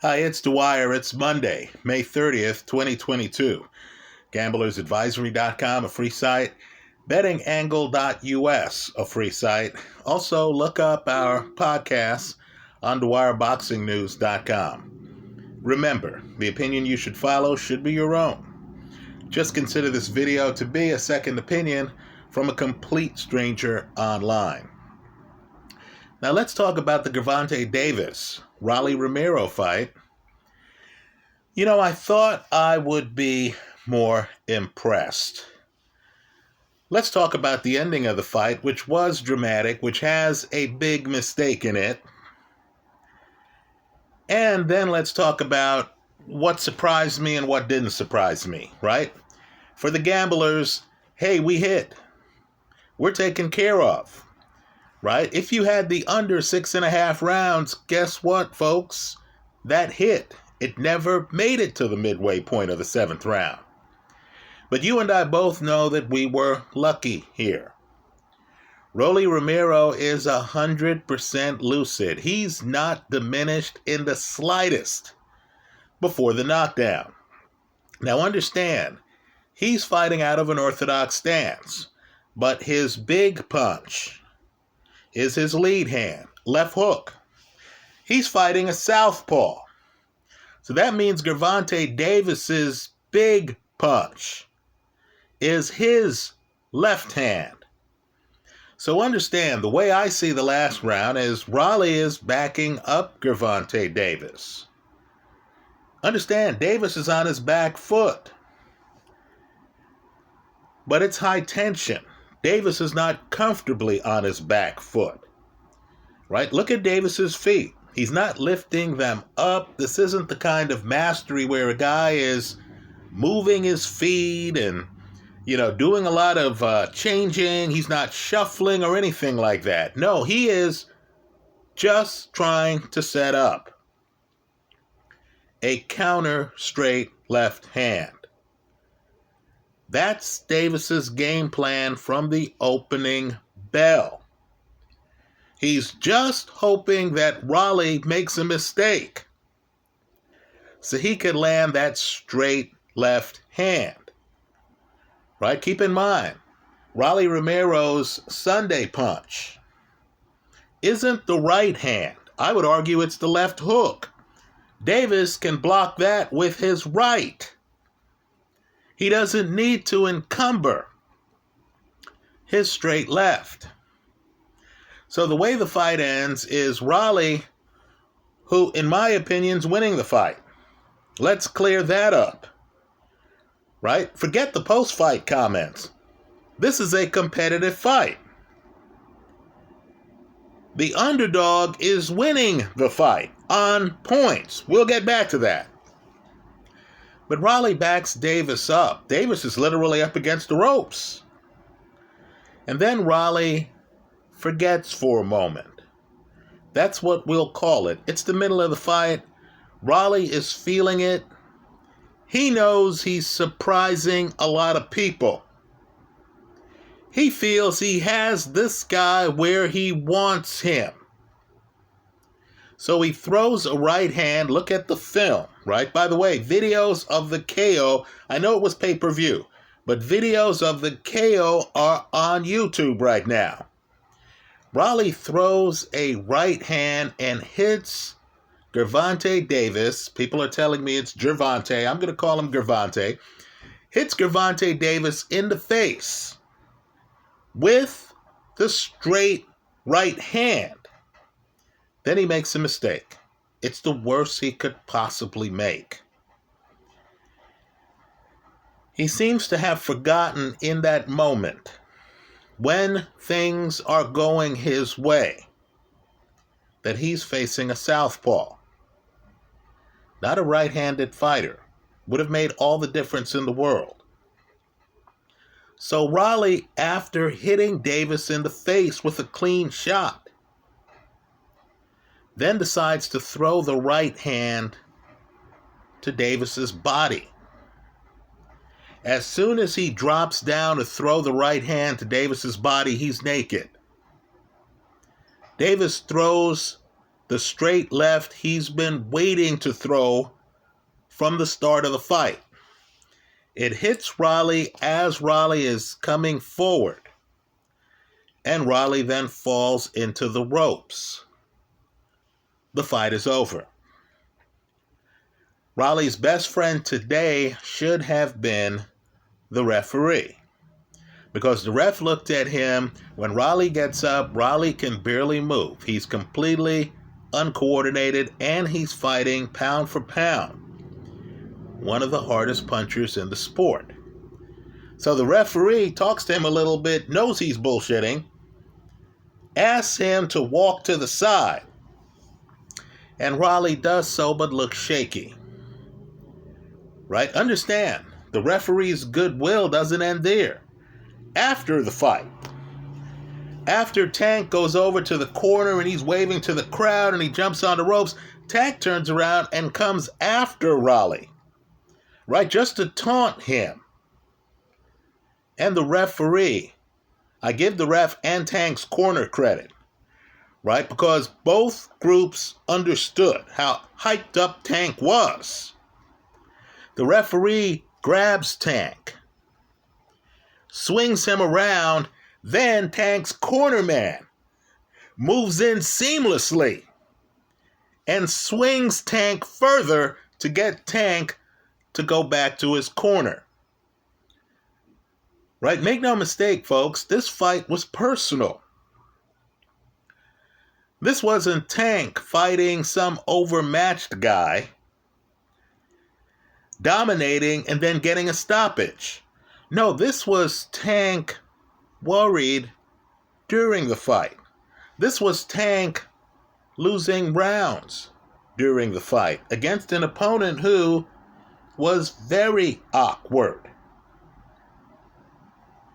Hi, it's Dwyer. It's Monday, May 30th, 2022. GamblersAdvisory.com, a free site. BettingAngle.us, a free site. Also, look up our podcasts on DwyerBoxingNews.com. Remember, the opinion you should follow should be your own. Just consider this video to be a second opinion from a complete stranger online. Now let's talk about the Gervonta Davis-Rolly Romero fight. I thought I would be more impressed. Let's talk about the ending of the fight, which was dramatic, which has a big mistake in it. And then let's talk about what surprised me and what didn't surprise me, right? For the gamblers, hey, we hit. We're taken care of, right? If you had the under 6.5 rounds, guess what, folks? That hit. It never made it to the midway point of the 7th round. But you and I both know that we were lucky here. Rolly Romero is 100% lucid. He's not diminished in the slightest before the knockdown. Now understand, he's fighting out of an orthodox stance, but his big punch is his lead hand, left hook. He's fighting a southpaw. So that means Gervonta Davis's big punch is his left hand. So understand, the way I see the last round is Rolly is backing up Gervonta Davis. Understand, Davis is on his back foot. But it's high tension. Davis is not comfortably on his back foot. Right? Look at Davis's feet. He's not lifting them up. This isn't the kind of mastery where a guy is moving his feet and doing a lot of changing. He's not shuffling or anything like that. No, he is just trying to set up a counter straight left hand. That's Davis's game plan from the opening bell. He's just hoping that Rolly makes a mistake so he could land that straight left hand. Right? Keep in mind, Rolly Romero's Sunday punch isn't the right hand. I would argue it's the left hook. Davis can block that with his right. He doesn't need to encumber his straight left. So the way the fight ends is Rolly, who in my opinion is winning the fight. Let's clear that up. Right? Forget the post-fight comments. This is a competitive fight. The underdog is winning the fight on points. We'll get back to that. But Rolly backs Davis up. Davis is literally up against the ropes. And then Rolly forgets for a moment. That's what we'll call it. It's the middle of the fight. Rolly is feeling it. He knows he's surprising a lot of people. He feels he has this guy where he wants him. So he throws a right hand. Look at the film, right? By the way, videos of the KO, I know it was pay-per-view, but videos of the KO are on YouTube right now. Rolly throws a right hand and hits Gervonta Davis. People are telling me it's Gervonta. I'm going to call him Gervonta. Hits Gervonta Davis in the face with the straight right hand. Then he makes a mistake. It's the worst he could possibly make. He seems to have forgotten in that moment, when things are going his way, that he's facing a southpaw. Not a right-handed fighter. Would have made all the difference in the world. So Rolly, after hitting Davis in the face with a clean shot, then decides to throw the right hand to Davis's body. As soon as he drops down to throw the right hand to Davis's body, he's naked. Davis throws the straight left he's been waiting to throw from the start of the fight. It hits Raleigh as Raleigh is coming forward, and Raleigh then falls into the ropes. The fight is over. Raleigh's best friend today should have been the referee, because the ref looked at him. When Raleigh gets up, Raleigh can barely move. He's completely uncoordinated, and he's fighting pound for pound, one of the hardest punchers in the sport. So the referee talks to him a little bit, knows he's bullshitting, asks him to walk to the side, and Raleigh does so but looks shaky. Right? Understand, the referee's goodwill doesn't end there. After the fight, after Tank goes over to the corner and he's waving to the crowd and he jumps on the ropes, Tank turns around and comes after Raleigh, right, just to taunt him. And the referee, I give the ref and Tank's corner credit, right, because both groups understood how hyped up Tank was. The referee grabs Tank, swings him around, then Tank's corner man moves in seamlessly and swings Tank further to get Tank to go back to his corner. Right? Make no mistake, folks, this fight was personal. This wasn't Tank fighting some overmatched guy, dominating and then getting a stoppage. No, this was Tank worried during the fight. This was Tank losing rounds during the fight against an opponent who was very awkward.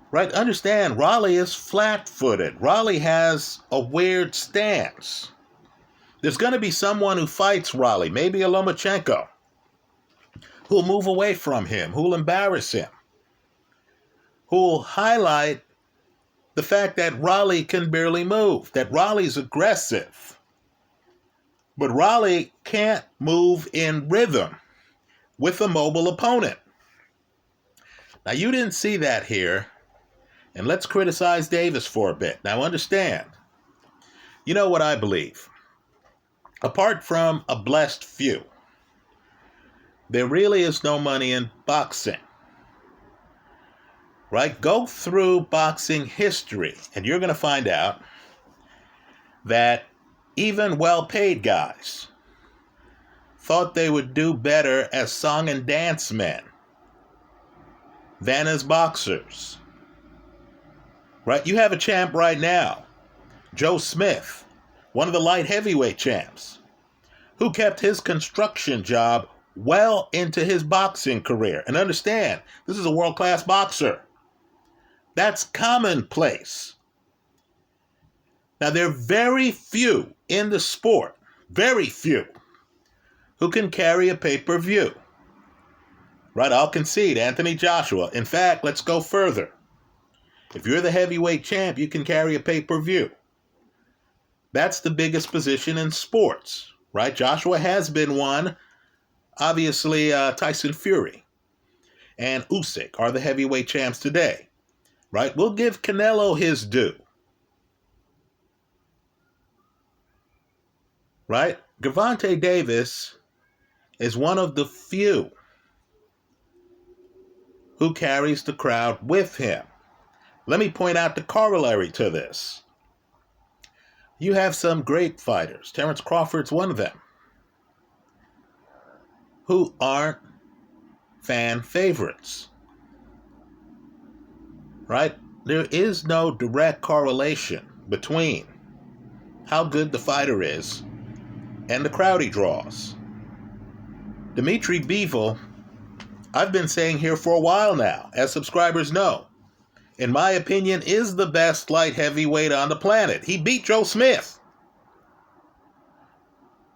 Right? Understand, Raleigh is flat-footed. Raleigh has a weird stance. There's going to be someone who fights Raleigh, maybe a Lomachenko, who'll move away from him, who'll embarrass him, who'll highlight the fact that Raleigh can barely move, that Raleigh's aggressive. But Raleigh can't move in rhythm with a mobile opponent. Now, you didn't see that here, and let's criticize Davis for a bit. Now, understand, you know what I believe? Apart from a blessed few, there really is no money in boxing. Right? Go through boxing history, and you're going to find out that even well-paid guys thought they would do better as song and dance men than as boxers. Right? You have a champ right now, Joe Smith, one of the light heavyweight champs, who kept his construction job well into his boxing career. And understand, this is a world-class boxer. That's commonplace. Now, there are very few in the sport, very few, who can carry a pay-per-view. Right, I'll concede, Anthony Joshua. In fact, let's go further. If you're the heavyweight champ, you can carry a pay-per-view. That's the biggest position in sports, right? Joshua has been one. Obviously, Tyson Fury and Usyk are the heavyweight champs today, right? We'll give Canelo his due, right? Gervonta Davis is one of the few who carries the crowd with him. Let me point out the corollary to this. You have some great fighters, Terrence Crawford's one of them, who aren't fan favorites, right? There is no direct correlation between how good the fighter is and the crowd he draws. Dimitri Bivol, I've been saying here for a while now, as subscribers know, in my opinion, is the best light heavyweight on the planet. He beat Joe Smith.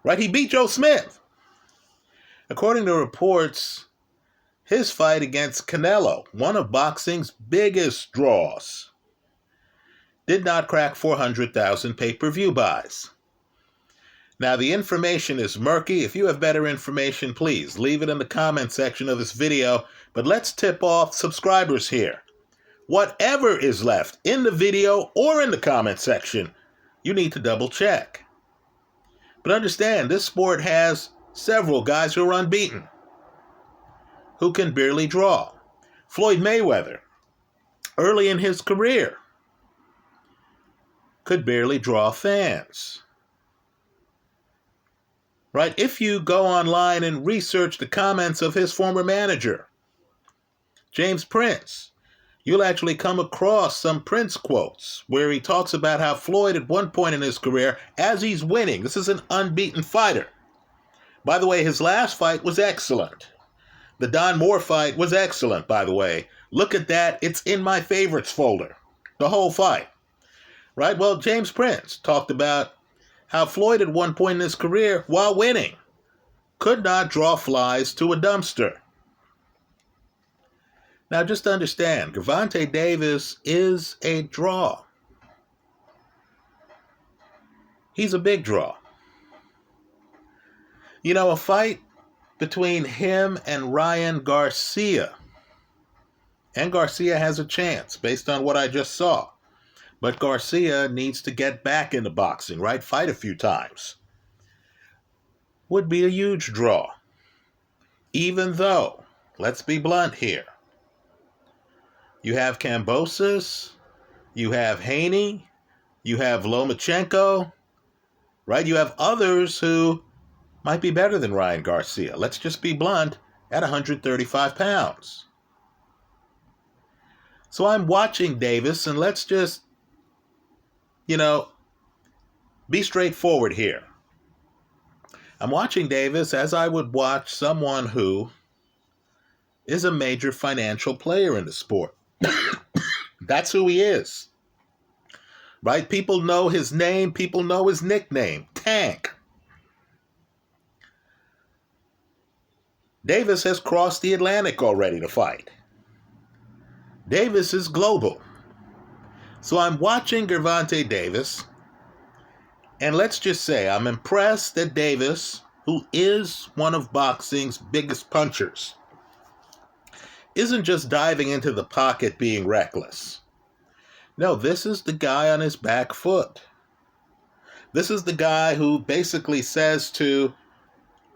Right? He beat Joe Smith. According to reports, his fight against Canelo, one of boxing's biggest draws, did not crack 400,000 pay-per-view buys. Now, the information is murky. If you have better information, please leave it in the comment section of this video. But let's tip off subscribers here. Whatever is left in the video or in the comment section, you need to double check. But understand, this sport has several guys who are unbeaten, who can barely draw. Floyd Mayweather, early in his career, could barely draw fans. Right? If you go online and research the comments of his former manager, James Prince, you'll actually come across some Prince quotes where he talks about how Floyd at one point in his career, as he's winning, this is an unbeaten fighter. By the way, his last fight was excellent. The Don Moore fight was excellent, by the way. Look at that. It's in my favorites folder. The whole fight. Right? Well, James Prince talked about how Floyd at one point in his career, while winning, could not draw flies to a dumpster. Now, just understand, Gervonta Davis is a draw. He's a big draw. You know, a fight between him and Ryan Garcia. And Garcia has a chance based on what I just saw. But Garcia needs to get back into boxing, right? Fight a few times. Would be a huge draw. Even though, let's be blunt here, you have Kambosos, you have Haney, you have Lomachenko, right? You have others who might be better than Ryan Garcia. Let's just be blunt, at 135 pounds. So I'm watching Davis, and let's just, be straightforward here. I'm watching Davis as I would watch someone who is a major financial player in the sport. That's who he is. Right? People know his name. People know his nickname, Tank. Davis has crossed the Atlantic already to fight. Davis is global. So I'm watching Gervonta Davis, and let's just say I'm impressed that Davis, who is one of boxing's biggest punchers, isn't just diving into the pocket being reckless. No, this is the guy on his back foot. This is the guy who basically says to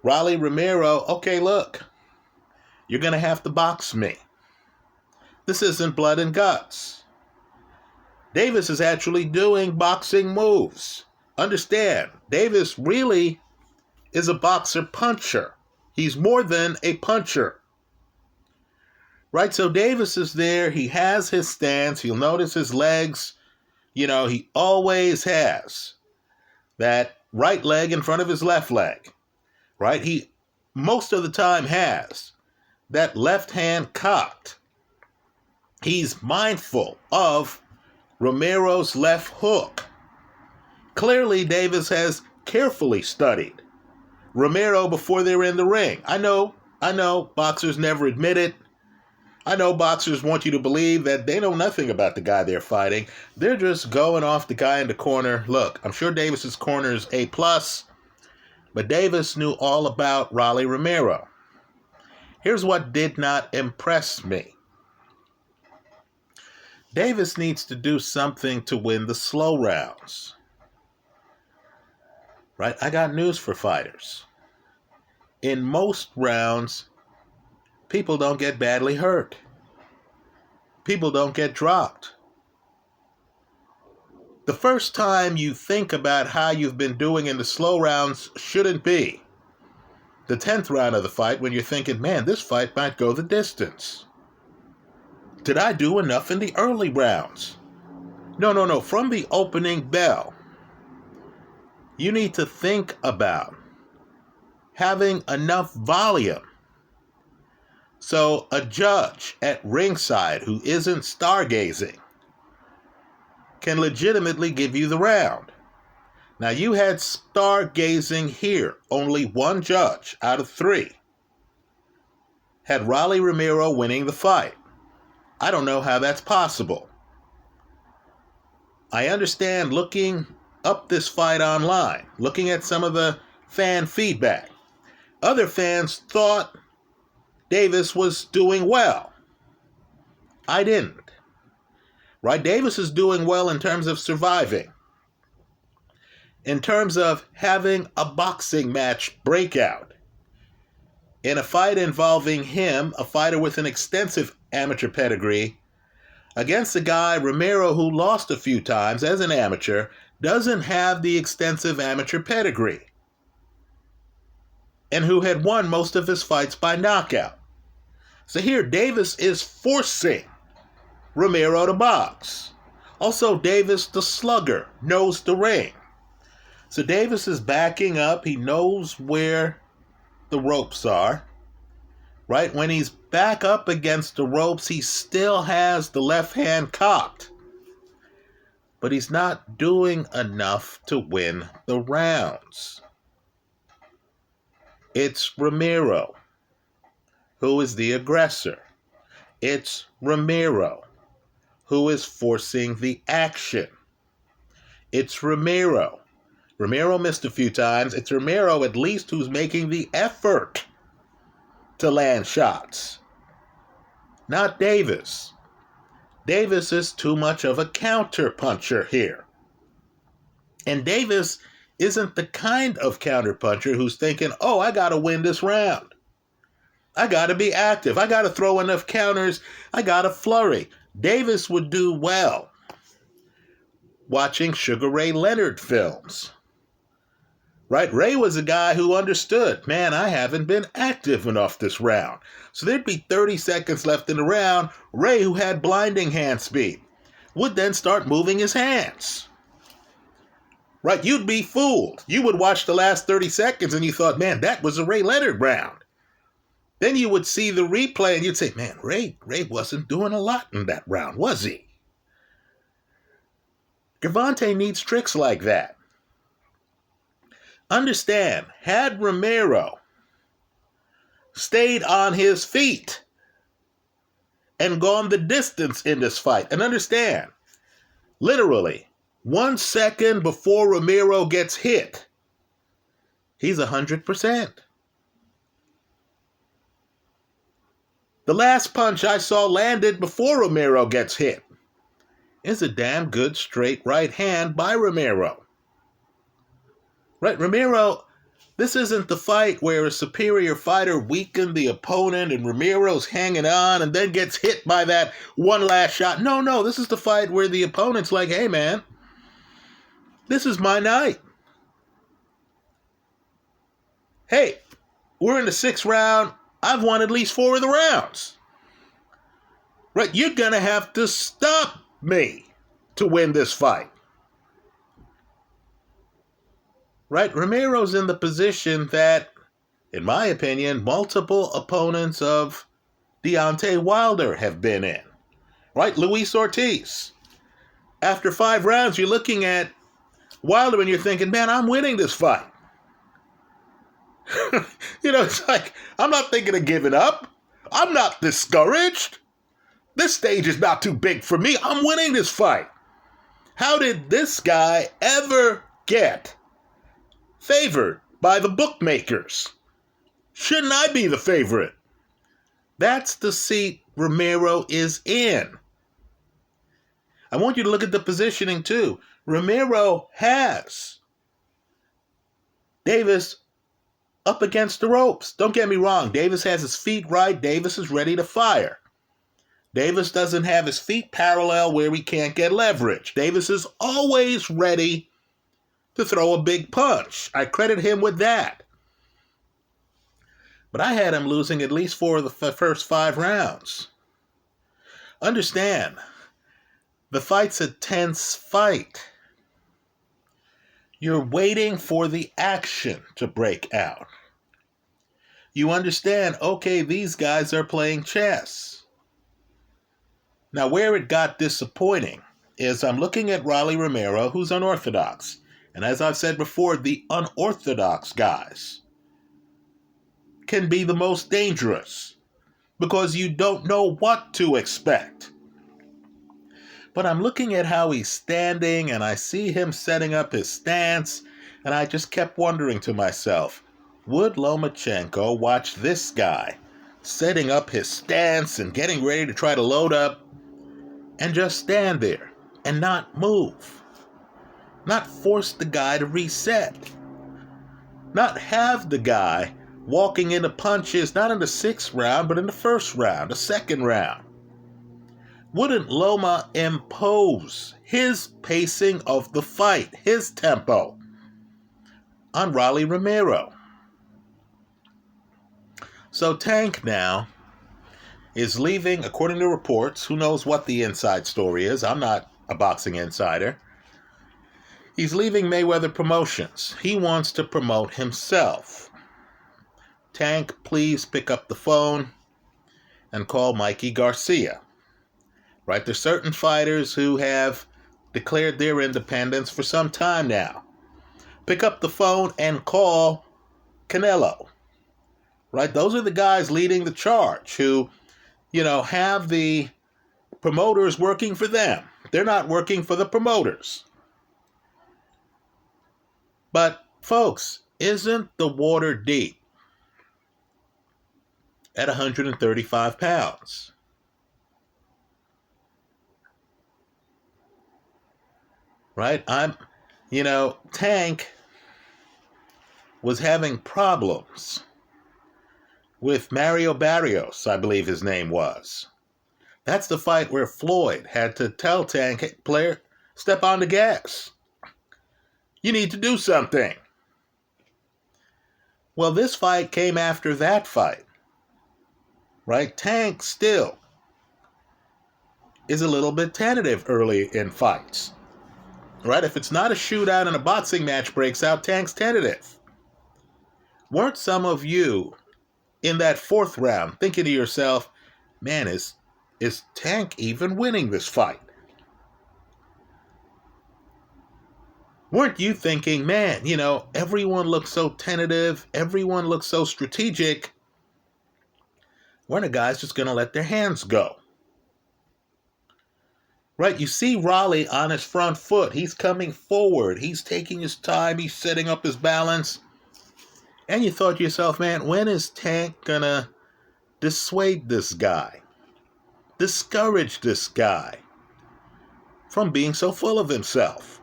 Romero, okay, look, you're going to have to box me. This isn't blood and guts. Davis is actually doing boxing moves. Understand, Davis really is a boxer puncher. He's more than a puncher. Right, so Davis is there. He has his stance. You'll notice his legs. He always has that right leg in front of his left leg. Right, he most of the time has that left hand cocked. He's mindful of Romero's left hook. Clearly, Davis has carefully studied Romero before they're in the ring. I know, boxers never admit it. I know boxers want you to believe that they know nothing about the guy they're fighting. They're just going off the guy in the corner. Look, I'm sure Davis's corner is A+, but Davis knew all about Rolly Romero. Here's what did not impress me. Davis needs to do something to win the slow rounds. Right? I got news for fighters. In most rounds, people don't get badly hurt. People don't get dropped. The first time you think about how you've been doing in the slow rounds shouldn't be the 10th round of the fight when you're thinking, man, this fight might go the distance. Did I do enough in the early rounds? No. From the opening bell, you need to think about having enough volume so a judge at ringside who isn't stargazing can legitimately give you the round. Now, you had stargazing here. Only one judge out of 3 had Rolly Romero winning the fight. I don't know how that's possible. I understand looking up this fight online, looking at some of the fan feedback. Other fans thought Davis was doing well. I didn't. Right? Davis is doing well in terms of surviving. In terms of having a boxing match breakout. In a fight involving him, a fighter with an extensive amateur pedigree, against a guy, Romero, who lost a few times as an amateur, doesn't have the extensive amateur pedigree, and who had won most of his fights by knockout. So here, Davis is forcing Romero to box. Also, Davis, the slugger, knows the ring. So Davis is backing up. He knows where the ropes are. Right? When he's back up against the ropes, he still has the left hand cocked. But he's not doing enough to win the rounds. It's Romero who is the aggressor. It's Romero who is forcing the action. It's Romero. Romero missed a few times. It's Romero, at least, who's making the effort to land shots. Not Davis. Davis is too much of a counter puncher here. And Davis isn't the kind of counter puncher who's thinking, oh, I got to win this round. I got to be active. I got to throw enough counters. I got to flurry. Davis would do well watching Sugar Ray Leonard films. Right? Ray was a guy who understood, man, I haven't been active enough this round. So there'd be 30 seconds left in the round. Ray, who had blinding hand speed, would then start moving his hands. Right? You'd be fooled. You would watch the last 30 seconds and you thought, man, that was a Ray Leonard round. Then you would see the replay and you'd say, man, Ray wasn't doing a lot in that round, was he? Gervonta needs tricks like that. Understand, had Romero stayed on his feet and gone the distance in this fight, and understand, literally, 1 second before Romero gets hit, he's 100%. The last punch I saw landed before Romero gets hit is a damn good straight right hand by Romero. Right, Romero, this isn't the fight where a superior fighter weakened the opponent and Romero's hanging on and then gets hit by that one last shot. No, this is the fight where the opponent's like, hey man, this is my night. Hey, we're in the 6th round. I've won at least 4 of the rounds. Right, you're going to have to stop me to win this fight. Right, Romero's in the position that, in my opinion, multiple opponents of Deontay Wilder have been in. Right, Luis Ortiz. After 5 rounds, you're looking at Wilder and you're thinking, man, I'm winning this fight. It's like, I'm not thinking of giving up. I'm not discouraged. This stage is not too big for me. I'm winning this fight. How did this guy ever get favored by the bookmakers? Shouldn't I be the favorite? That's the seat Romero is in. I want you to look at the positioning too. Romero has Davis up against the ropes. Don't get me wrong. Davis has his feet right. Davis is ready to fire. Davis doesn't have his feet parallel where he can't get leverage. Davis is always ready to throw a big punch. I credit him with that. But I had him losing at least 4 of the first 5 rounds. Understand, the fight's a tense fight. You're waiting for the action to break out. You understand, okay, these guys are playing chess. Now, where it got disappointing is I'm looking at Rolly Romero, who's unorthodox. And as I've said before, the unorthodox guys can be the most dangerous because you don't know what to expect. But I'm looking at how he's standing, and I see him setting up his stance, and I just kept wondering to myself, would Lomachenko watch this guy setting up his stance and getting ready to try to load up and just stand there and not move? Not force the guy to reset. Not have the guy walking into punches, not in the 6th round, but in the 1st round, the 2nd round. Wouldn't Loma impose his pacing of the fight, his tempo, on Rolly Romero? So Tank now is leaving, according to reports. Who knows what the inside story is? I'm not a boxing insider. He's leaving Mayweather Promotions. He wants to promote himself. Tank, please pick up the phone and call Mikey Garcia. Right? There's certain fighters who have declared their independence for some time now. Pick up the phone and call Canelo. Right? Those are the guys leading the charge who, have the promoters working for them. They're not working for the promoters. But, folks, isn't the water deep at 135 pounds? Right? Tank was having problems with Mario Barrios, I believe his name was. That's the fight where Floyd had to tell Tank, hey, player, step on the gas. You need to do something. Well, this fight came after that fight. Right? Tank still is a little bit tentative early in fights. Right? If it's not a shootout and a boxing match breaks out, Tank's tentative. Weren't some of you in that 4th round thinking to yourself, man, is Tank even winning this fight? Weren't you thinking, man, everyone looks so tentative, everyone looks so strategic, when a guy's just going to let their hands go? Right, you see Rolly on his front foot. He's coming forward. He's taking his time. He's setting up his balance. And you thought to yourself, man, when is Tank going to dissuade this guy? Discourage this guy from being so full of himself?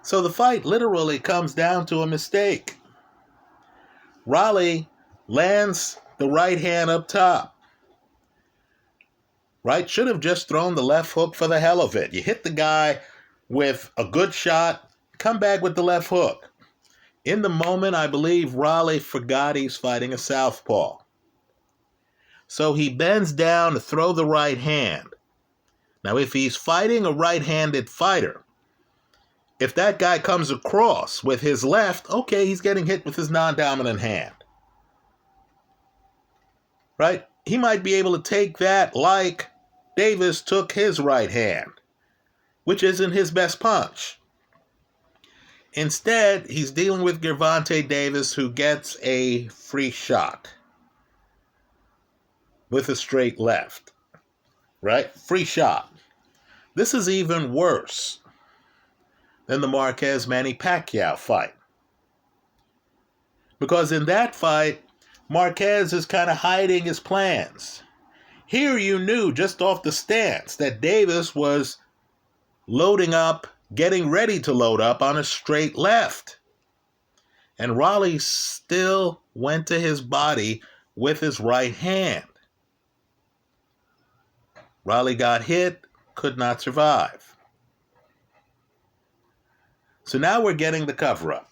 So the fight literally comes down to a mistake. Rolly lands the right hand up top. Right? Should have just thrown the left hook for the hell of it. You hit the guy with a good shot, come back with the left hook. In the moment, I believe Rolly forgot he's fighting a southpaw. So he bends down to throw the right hand. Now, if he's fighting a right-handed fighter, if that guy comes across with his left, okay, he's getting hit with his non-dominant hand. Right? He might be able to take that like Davis took his right hand, which isn't his best punch. Instead, he's dealing with Gervonta Davis, who gets a free shot with a straight left. Right? Free shot. This is even worse than the Marquez-Manny Pacquiao fight. Because in that fight, Marquez is kind of hiding his plans. Here you knew just off the stance that Davis was loading up, getting ready to load up on a straight left. And Rolly still went to his body with his right hand. Rolly got hit, could not survive. So now we're getting the cover-up.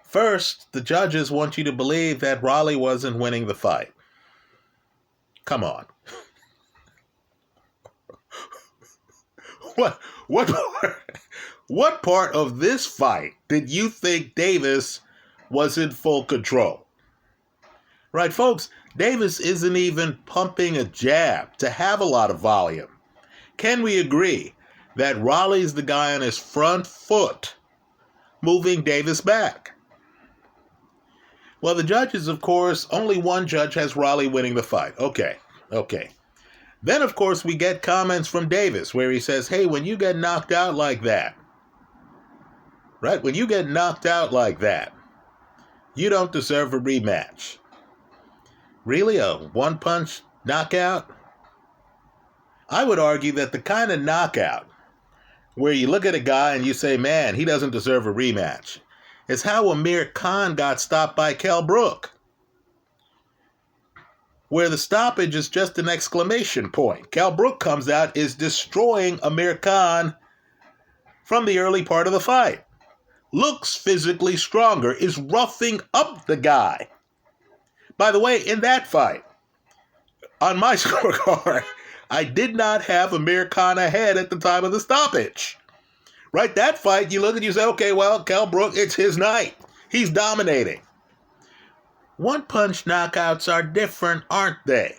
First, the judges want you to believe that Rolly wasn't winning the fight. Come on. What part of this fight did you think Davis was in full control? Right, folks, Davis isn't even pumping a jab to have a lot of volume. Can we agree that Rolly's the guy on his front foot moving Davis back? Well, the judges, of course, only one judge has Rolly winning the fight. Okay. Then, of course, we get comments from Davis where he says, hey, when you get knocked out like that, right? When you get knocked out like that, you don't deserve a rematch. Really? A one-punch knockout? I would argue that the kind of knockout where you look at a guy and you say, man, he doesn't deserve a rematch, is how Amir Khan got stopped by Kell Brook, where the stoppage is just an exclamation point. Kell Brook comes out, is destroying Amir Khan from the early part of the fight. Looks physically stronger, is roughing up the guy. By the way, in that fight, on my scorecard, I did not have Amir Khan ahead at the time of the stoppage. Right? That fight, you look and you say, okay, well, Kell Brook, it's his night. He's dominating. One-punch knockouts are different, aren't they?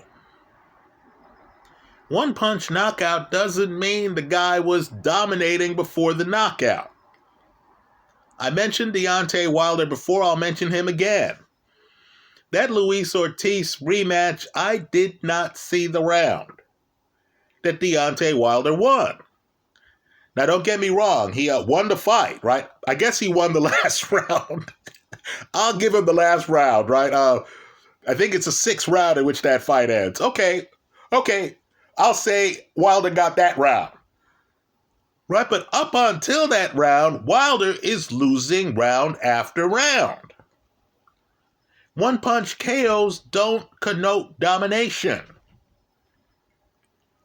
One-punch knockout doesn't mean the guy was dominating before the knockout. I mentioned Deontay Wilder before, I'll mention him again. That Luis Ortiz rematch, I did not see the round that Deontay Wilder won. Now, don't get me wrong, he won the fight, right? I guess he won the last round. I'll give him the last round, right? I think it's a 6th round in which that fight ends. Okay, I'll say Wilder got that round. Right, but up until that round, Wilder is losing round after round. One-punch KOs don't connote domination.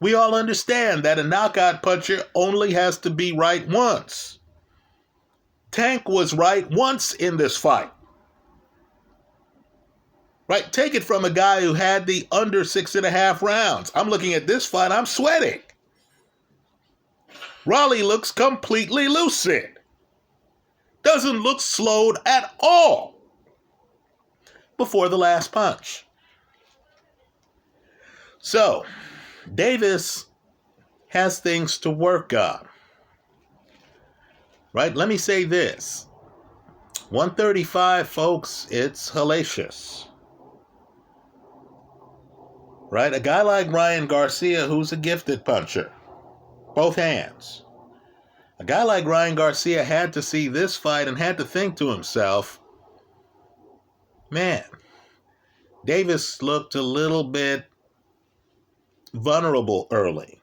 We all understand that a knockout puncher only has to be right once. Tank was right once in this fight. Right? Take it from a guy who had the under 6.5 rounds. I'm looking at this fight, I'm sweating. Raleigh looks completely lucid. Doesn't look slowed at all before the last punch. So, Davis has things to work on. Right? Let me say this. 135, folks, it's hellacious. Right? A guy like Ryan Garcia, who's a gifted puncher. Both hands. A guy like Ryan Garcia had to see this fight and had to think to himself, man, Davis looked a little bit vulnerable early.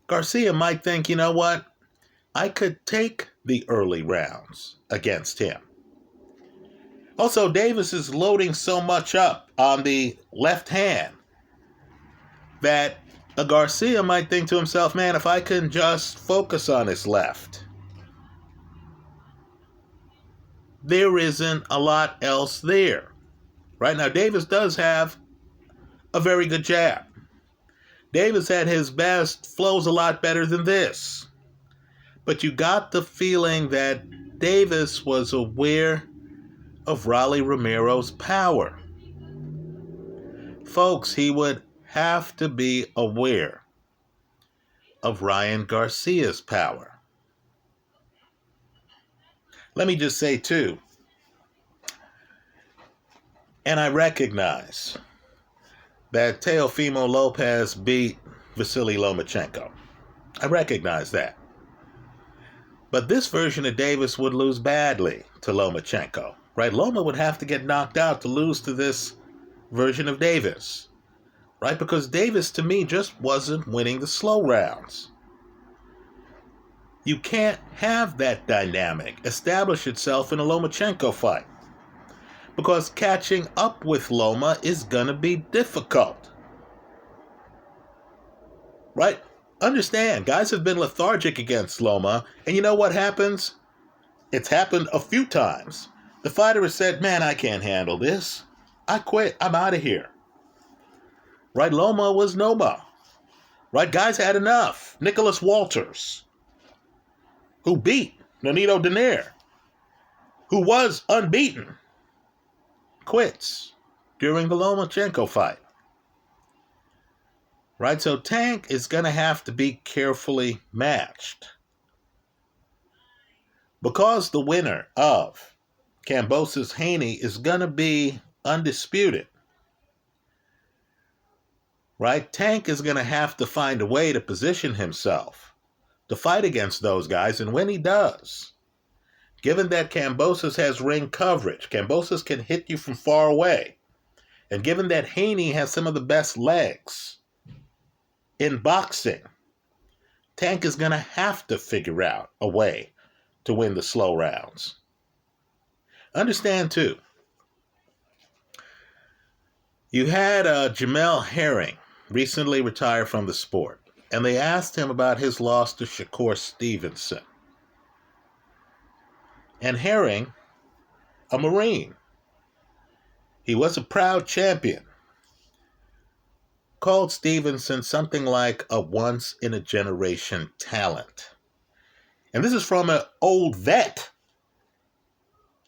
Garcia might think, you know what? I could take the early rounds against him. Also, Davis is loading so much up on the left hand that a Garcia might think to himself, man, if I can just focus on his left, there isn't a lot else there. Right now, Davis does have a very good jab. Davis at his best flows a lot better than this. But you got the feeling that Davis was aware of Raleigh Romero's power. Folks, he would have to be aware of Ryan Garcia's power. Let me just say, too, and I recognize that Teofimo Lopez beat Vasily Lomachenko. I recognize that. But this version of Davis would lose badly to Lomachenko, right? Loma would have to get knocked out to lose to this version of Davis. Right? Because Davis, to me, just wasn't winning the slow rounds. You can't have that dynamic establish itself in a Lomachenko fight. Because catching up with Loma is going to be difficult. Right? Understand, guys have been lethargic against Loma. And you know what happens? It's happened a few times. The fighter has said, man, I can't handle this. I quit. I'm out of here. Right, Loma was Noma. Right, guys had enough. Nicholas Walters, who beat Nonito Donaire, who was unbeaten, quits during the Lomachenko fight. Right, so Tank is going to have to be carefully matched. Because the winner of Kambosos Haney is going to be undisputed. right? Tank is going to have to find a way to position himself to fight against those guys. And when he does, given that Kambosos has ring coverage, Kambosos can hit you from far away, and given that Haney has some of the best legs in boxing, Tank is going to have to figure out a way to win the slow rounds. Understand, too, you had Jamel Herring recently retired from the sport, and they asked him about his loss to Shakur Stevenson. And Herring, a Marine, he was a proud champion, called Stevenson something like a once-in-a-generation talent. And this is from an old vet,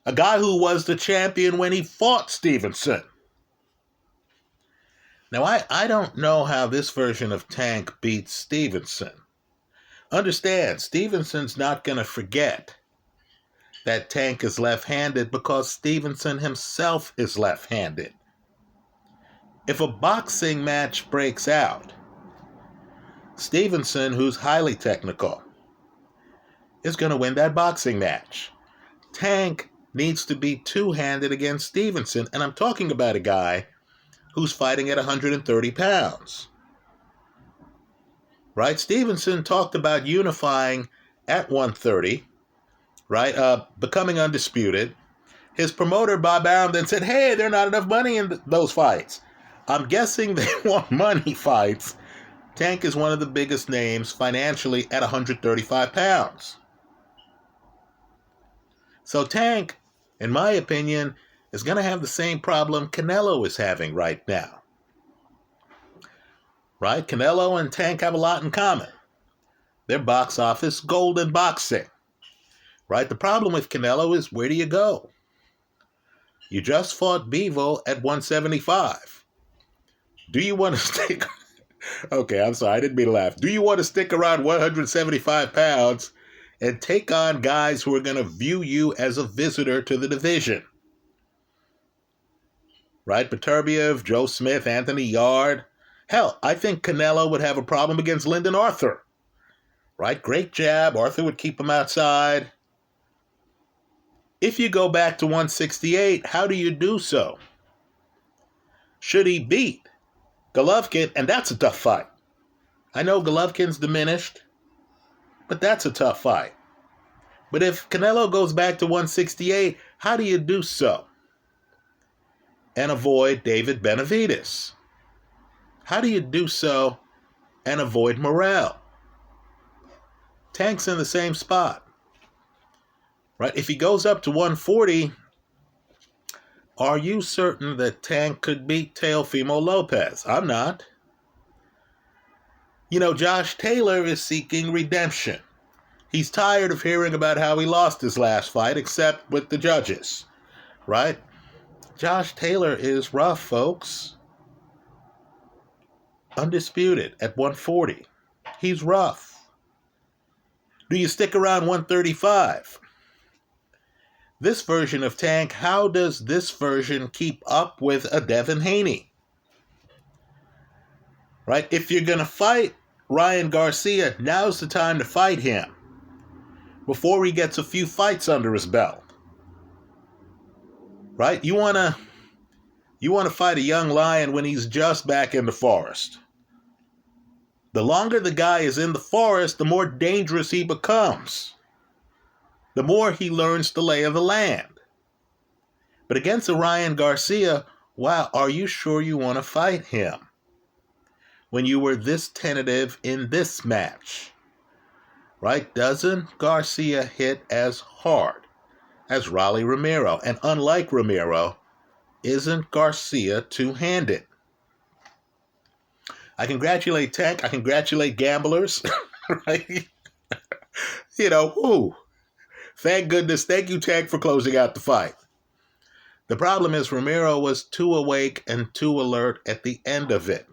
a guy who was the champion when he fought Stevenson. Now, I don't know how this version of Tank beats Stevenson. Understand, Stevenson's not going to forget that Tank is left-handed because Stevenson himself is left-handed. If a boxing match breaks out, Stevenson, who's highly technical, is going to win that boxing match. Tank needs to be two-handed against Stevenson, and I'm talking about a guy who's fighting at 130 pounds. Right? Stevenson talked about unifying at 130, right? Becoming undisputed. His promoter, Bob Arum, then said, hey, there's not enough money in those fights. I'm guessing they want money fights. Tank is one of the biggest names financially at 135 pounds. So Tank, in my opinion, is going to have the same problem Canelo is having right now. Right? Canelo and Tank have a lot in common. They're box office gold in boxing. Right? The problem with Canelo is, where do you go? You just fought Bivol at 175. Do you want to stick... Okay, I'm sorry, I didn't mean to laugh. Do you want to stick around 175 pounds and take on guys who are going to view you as a visitor to the division? Right? Beterbiev, Joe Smith, Anthony Yard. Hell, I think Canelo would have a problem against Lyndon Arthur. Right? Great jab. Arthur would keep him outside. If you go back to 168, how do you do so? Should he beat Golovkin? And that's a tough fight. I know Golovkin's diminished, but that's a tough fight. But if Canelo goes back to 168, how do you do so and avoid David Benavidez? How do you do so and avoid Morrell? Tank's in the same spot. Right? If he goes up to 140, are you certain that Tank could beat Teofimo Lopez? I'm not. You know, Josh Taylor is seeking redemption. He's tired of hearing about how he lost his last fight, except with the judges. Right? Josh Taylor is rough, folks. Undisputed at 140. He's rough. Do you stick around 135? This version of Tank, how does this version keep up with a Devin Haney? Right? If you're going to fight Ryan Garcia, now's the time to fight him before he gets a few fights under his belt. Right? You want to fight a young lion when he's just back in the forest. The longer the guy is in the forest, the more dangerous he becomes. The more he learns the lay of the land. But against a Ryan Garcia, wow, are you sure you want to fight him when you were this tentative in this match? Right? Doesn't Garcia hit as hard as Rolly Romero? And unlike Romero, isn't Garcia two-handed? I congratulate Tank. I congratulate gamblers. Right? You know, whoo. Thank goodness. Thank you, Tank, for closing out the fight. The problem is Romero was too awake and too alert at the end of it.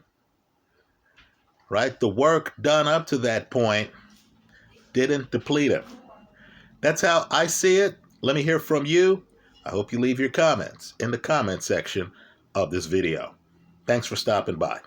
Right? The work done up to that point didn't deplete him. That's how I see it. Let me hear from you. I hope you leave your comments in the comment section of this video. Thanks for stopping by.